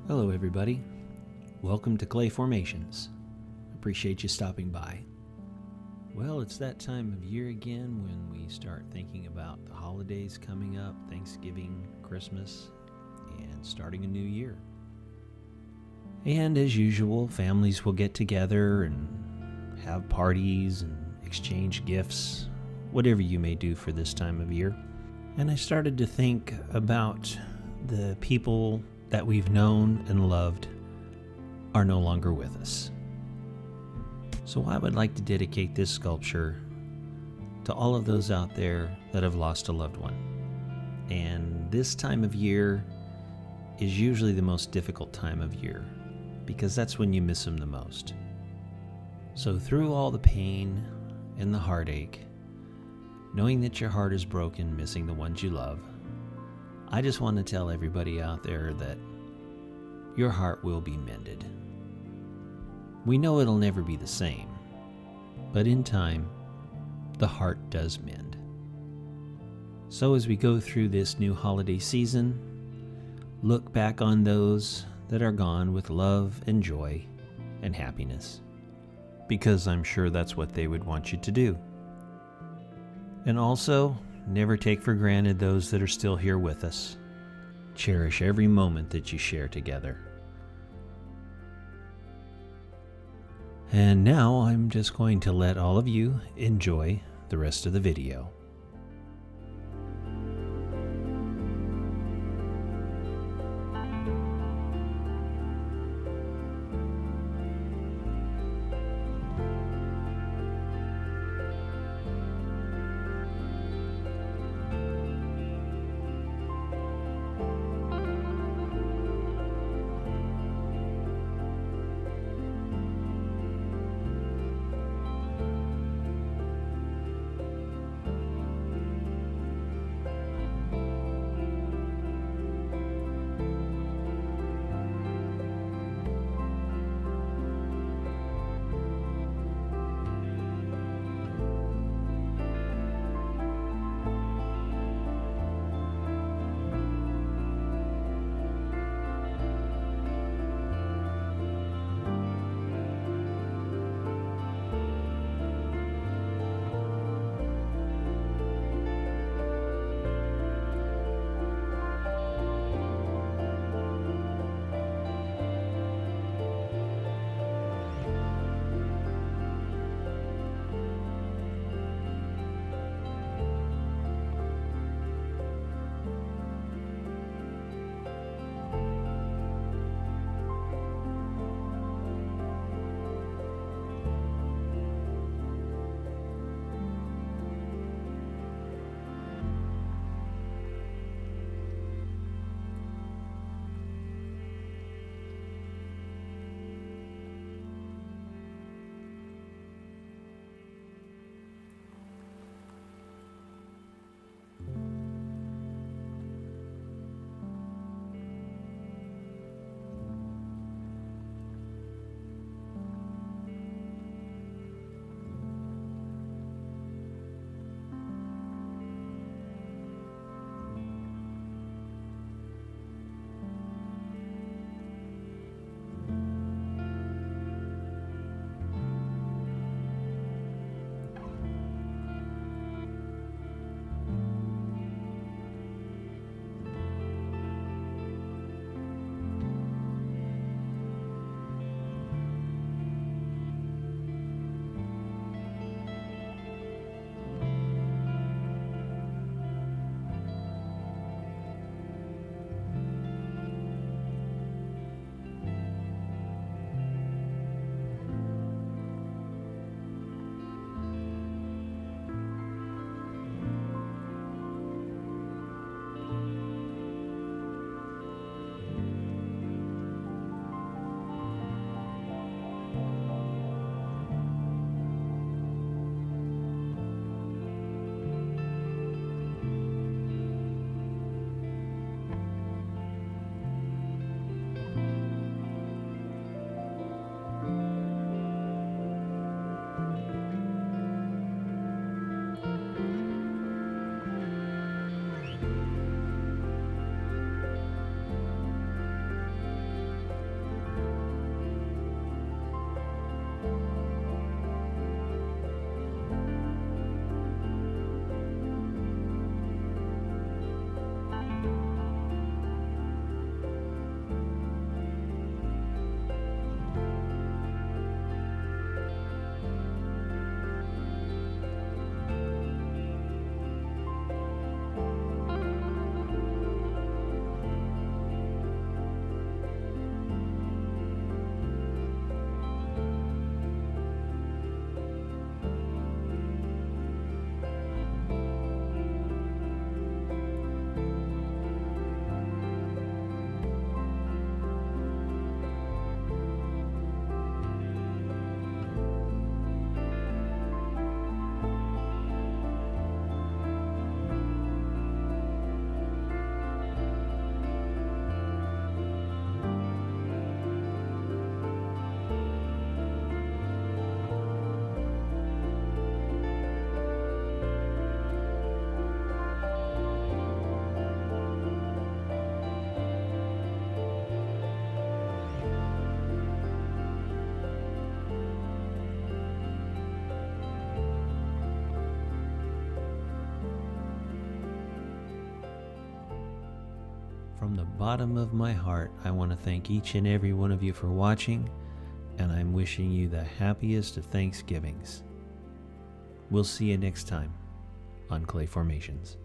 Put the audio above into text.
Hello everybody, welcome to Clay Formations. Appreciate you stopping by. Well, it's that time of year again when we start thinking about the holidays coming up, Thanksgiving, Christmas, and starting a new year. And as usual, families will get together and have parties and exchange gifts, whatever you may do for this time of year. And I started to think about the people that we've known and loved are no longer with us. So I would like to dedicate this sculpture to all of those out there that have lost a loved one. And this time of year is usually the most difficult time of year because that's when you miss them the most. So through all the pain and the heartache, knowing that your heart is broken missing the ones you love, I just want to tell everybody out there that your heart will be mended. We know it'll never be the same, but in time, the heart does mend. So as we go through this new holiday season, look back on those that are gone with love and joy and happiness, because I'm sure that's what they would want you to do. And also, never take for granted those that are still here with us. Cherish every moment that you share together. And now I'm just going to let all of you enjoy the rest of the video. From the bottom of my heart, I want to thank each and every one of you for watching, and I'm wishing you the happiest of Thanksgivings. We'll see you next time on Clay Formations.